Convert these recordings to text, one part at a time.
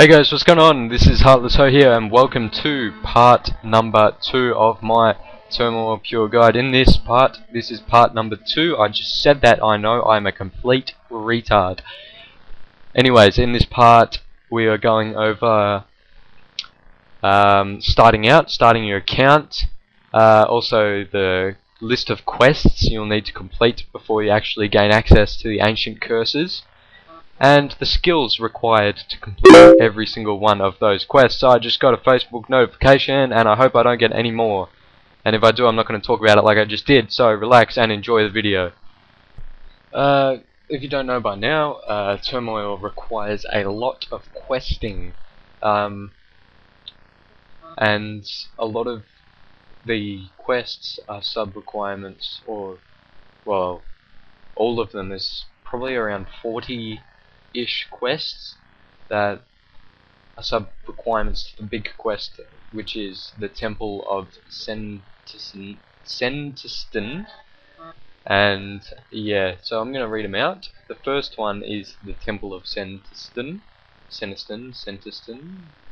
Hey guys, what's going on? This is Heartless Ho here, and welcome to part number 2 of my Turmoil Pure Guide. In this is part number 2. I just said that, I know, I'm a complete retard. Anyways, in this part, we are going over starting your account, also the list of quests you'll need to complete before you actually gain access to the ancient curses, and the skills required to complete every single one of those quests. So I just got a Facebook notification, and I hope I don't get any more. And if I do, I'm not going to talk about it like I just did, so relax and enjoy the video. If you don't know by now, Turmoil requires a lot of questing. And a lot of the quests are sub-requirements, or, well, all of them. There's probably around 40-ish quests that are sub-requirements to the big quest, which is the Temple of Senntisten. And yeah, so I'm going to read them out. The first one is the Temple of Senntisten,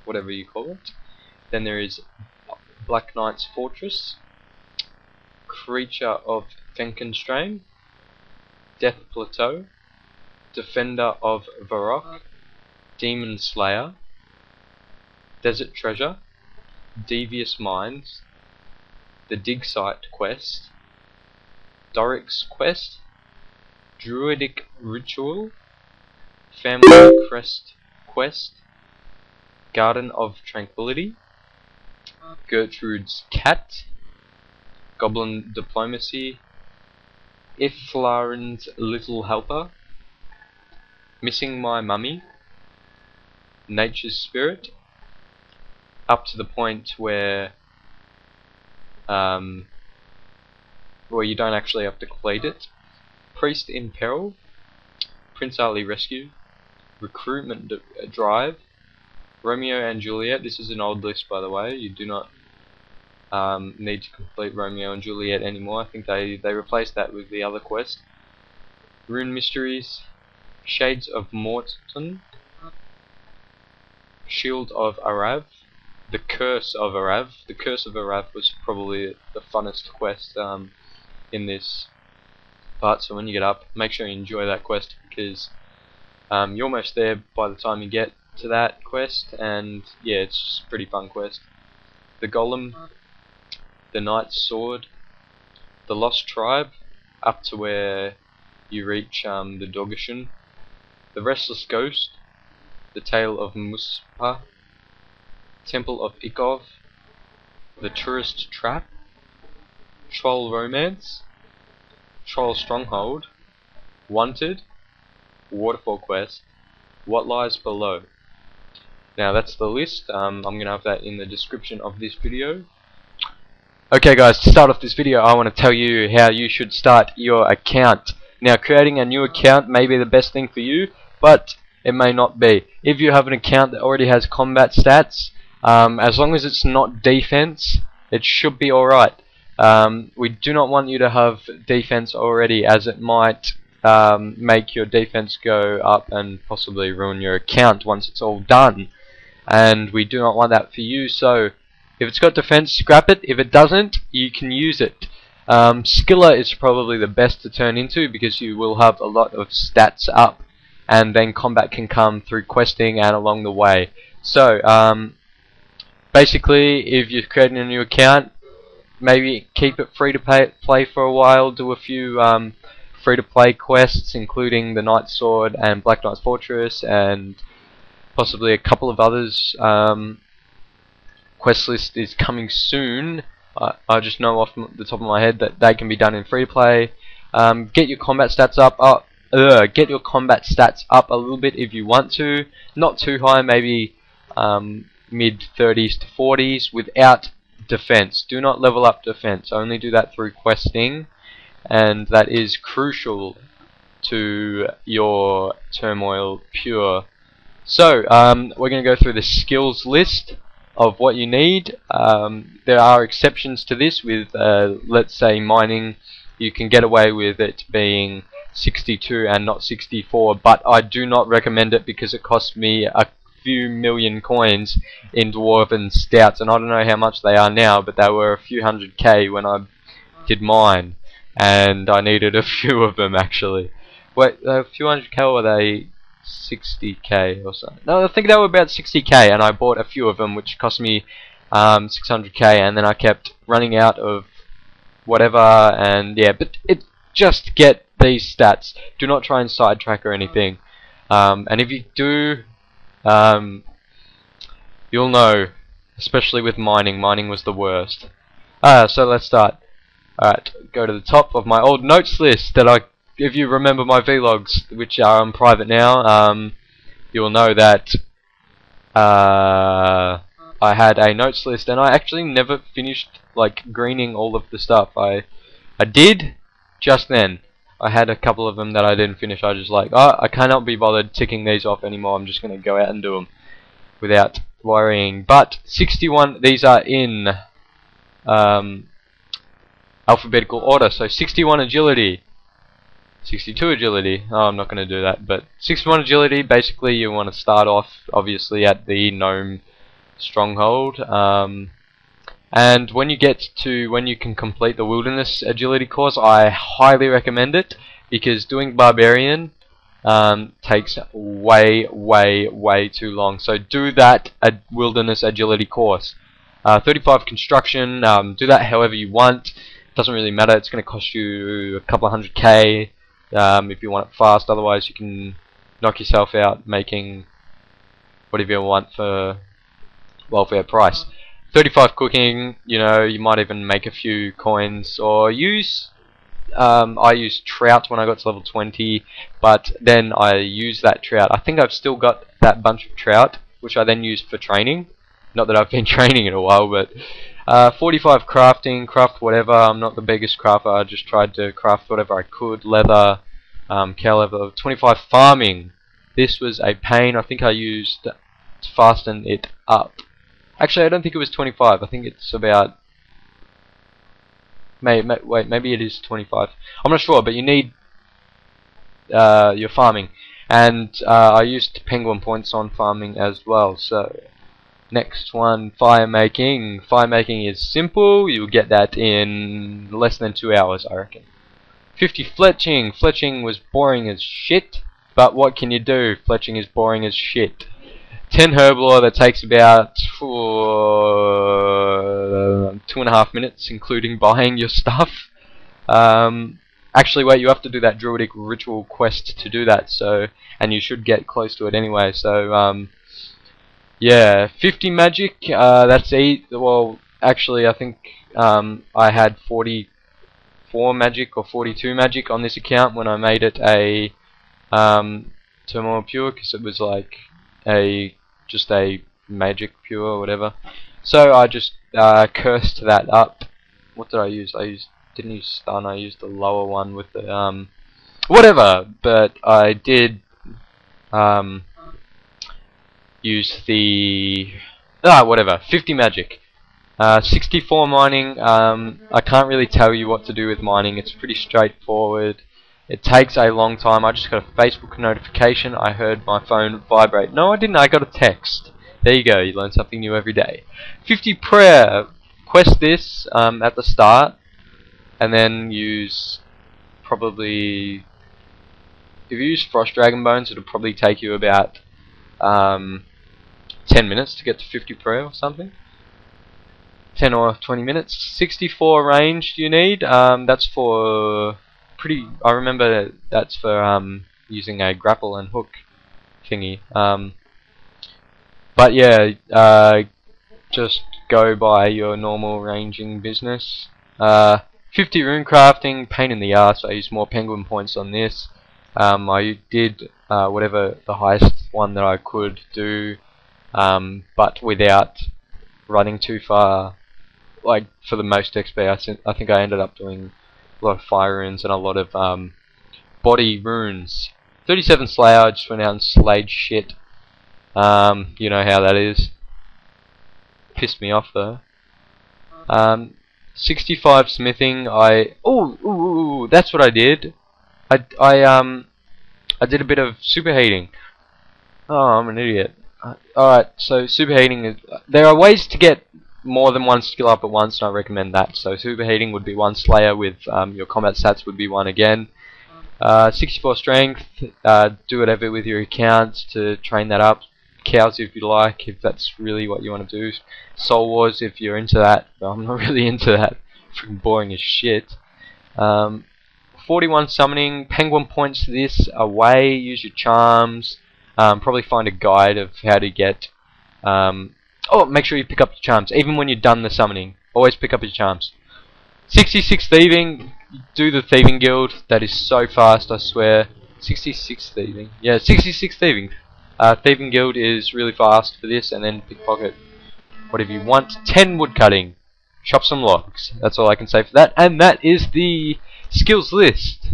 whatever you call it. Then there is Black Knight's Fortress, Creature of Fenkenstrain, Death Plateau, Defender of Varrock, Demon Slayer, Desert Treasure, Devious Minds, the Dig Site Quest, Doric's Quest, Druidic Ritual, Family Crest Quest, Garden of Tranquility, Gertrude's Cat, Goblin Diplomacy, Icthlarin's Little Helper, Missing My Mummy, Nature's Spirit, up to the point where you don't actually have to complete it, Priest in Peril, Prince Ali Rescue, Recruitment Drive, Romeo and Juliet. This is an old list, by the way. You do not need to complete Romeo and Juliet anymore. I think they replaced that with the other quest. Rune Mysteries, Shades of Mort'ton, Shield of Arrav, the Curse of Arrav. The Curse of Arrav was probably the funnest quest in this part, so when you get up, make sure you enjoy that quest, because you're almost there by the time you get to that quest, and yeah, it's just a pretty fun quest. The Golem, the Knight's Sword, the Lost Tribe, up to where you reach the Dorgeshuun, the Restless Ghost, the Tale of Muspah, Temple of Ikov, the Tourist Trap, Troll Romance, Troll Stronghold, Wanted, Waterfall Quest, What Lies Below. Now that's the list. I'm going to have that in the description of this video. Okay guys, to start off this video, I want to tell you how you should start your account. Now, creating a new account may be the best thing for you, but it may not be. If you have an account that already has combat stats, as long as it's not defense, it should be alright. We do not want you to have defense already, as it might make your defense go up and possibly ruin your account once it's all done. And we do not want that for you, so if it's got defense, scrap it. If it doesn't, you can use it. Skiller is probably the best to turn into, because you will have a lot of stats up, and then combat can come through questing and along the way. So basically, if you're creating a new account, maybe keep it free to play for a while, do a few free to play quests, including the Knight's Sword and Black Knight's Fortress, and possibly a couple of others. Quest list is coming soon. I just know off the top of my head that they can be done in free to play. Get your combat stats up. Get your combat stats up a little bit if you want to. Not too high, maybe mid 30s to 40s without defense. Do not level up defense. Only do that through questing, and that is crucial to your Turmoil Pure. So we're going to go through the skills list of what you need. There are exceptions to this with, let's say, mining. You can get away with it being 62 and not 64, but I do not recommend it because it cost me a few million coins in Dwarven Stouts, and I don't know how much they are now, but they were a few 100k when I did mine, and I needed a few of them actually. Wait, a few 100k, or were they 60k or something? No, I think they were about 60k, and I bought a few of them, which cost me 600k, and then I kept running out of whatever, and yeah, but just get these stats. Do not try and sidetrack or anything. And if you do, you'll know, especially with mining. Mining was the worst. So let's start. Alright, go to the top of my old notes list that if you remember my vlogs, which are on private now, you'll know that I had a notes list, and I actually never finished like greening all of the stuff. I did just then. I had a couple of them that I didn't finish. I was just like, oh, I cannot be bothered ticking these off anymore. I'm just going to go out and do them without worrying. But 61, these are in alphabetical order. So 61 agility, 62 agility. Oh, I'm not going to do that. But 61 agility, basically you want to start off obviously at the gnome stronghold. And when you can complete the wilderness agility course, I highly recommend it, because doing barbarian takes way too long. So do that wilderness agility course. 35 construction, do that however you want. Doesn't really matter. It's going to cost you a couple of 100k if you want it fast. Otherwise you can knock yourself out making whatever you want for welfare price. 35 cooking, you know, you might even make a few coins, or use I used trout when I got to level 20, but then I used that trout. I think I've still got that bunch of trout, which I then used for training. Not that I've been training in a while, but 45 crafting, craft whatever. I'm not the biggest crafter, I just tried to craft whatever I could. Leather, cow leather. 25 farming. This was a pain. I think I used to fasten it up. Actually, I don't think it was 25. I think it's about... wait, maybe it is 25. I'm not sure, but you need your farming. And I used penguin points on farming as well. So, next one, fire making. Fire making is simple. You'll get that in less than 2 hours, I reckon. 50 fletching. Fletching was boring as shit. But what can you do? Fletching is boring as shit. 10 herblore, that takes about 2.5 minutes, including buying your stuff. Actually, wait, you have to do that Druidic Ritual quest to do that, so, and you should get close to it anyway. So, yeah, 50 magic. That's well, actually, I think I had 44 magic or 42 magic on this account when I made it a Turmoil pure, because it was like just a magic pure or whatever. So I just cursed that up. What did I use? Didn't use stun. I used the lower one with the whatever. But I did use the whatever. 50 magic. 64 mining. I can't really tell you what to do with mining. It's pretty straightforward. It takes a long time. I just got a Facebook notification. I heard my phone vibrate. No, I didn't. I got a text. There you go. You learn something new every day. 50 prayer. Quest this at the start, and then use probably... if you use Frost Dragon Bones, it'll probably take you about 10 minutes to get to 50 prayer or something. 10 or 20 minutes. 64 range you need. That's for... I remember that's for using a grapple and hook thingy. But yeah, just go by your normal ranging business. 50 rune crafting, pain in the ass. I used more penguin points on this. I did whatever the highest one that I could do, but without running too far. Like for the most XP, I think I ended up doing a lot of fire runes and a lot of body runes. 37 Slayer, I just went out and slayed shit. You know how that is. Pissed me off though. 65 smithing. That's what I did. I did a bit of superheating. Oh, I'm an idiot. Alright, so superheating is... there are ways to get more than one skill up at once, and I recommend that. So superheating would be 1 Slayer with your combat stats would be 1 again. 64 strength, do whatever with your accounts to train that up. Cows if you like, if that's really what you want to do. Soul Wars if you're into that. Well, I'm not really into that. Freaking boring as shit. 41 summoning, penguin points to this away, use your charms. Probably find a guide of how to get... oh, make sure you pick up your charms, even when you're done the summoning. Always pick up your charms. 66 thieving, do the thieving guild. That is so fast, I swear. 66 thieving. Yeah, 66 thieving. Thieving guild is really fast for this, and then pickpocket whatever you want. 10 woodcutting. Chop some logs. That's all I can say for that. And that is the skills list.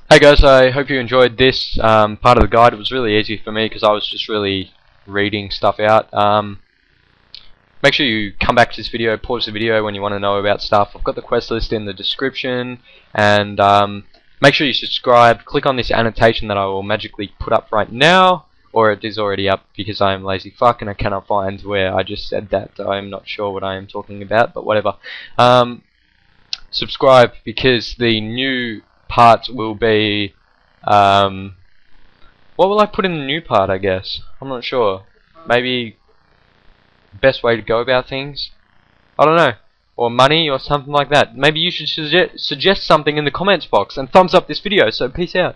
Hey guys, I hope you enjoyed this part of the guide. It was really easy for me because I was just really reading stuff out. Make sure you come back to this video, pause the video when you want to know about stuff. I've got the quest list in the description, and make sure you subscribe. Click on this annotation that I will magically put up right now, or it is already up because I am lazy fuck and I cannot find where I just said that. I'm not sure what I am talking about, but whatever. Subscribe because the new part will be... what will I put in the new part, I guess? I'm not sure. Maybe... best way to go about things? I don't know. Or money or something like that. Maybe you should suggest something in the comments box and thumbs up this video, so peace out.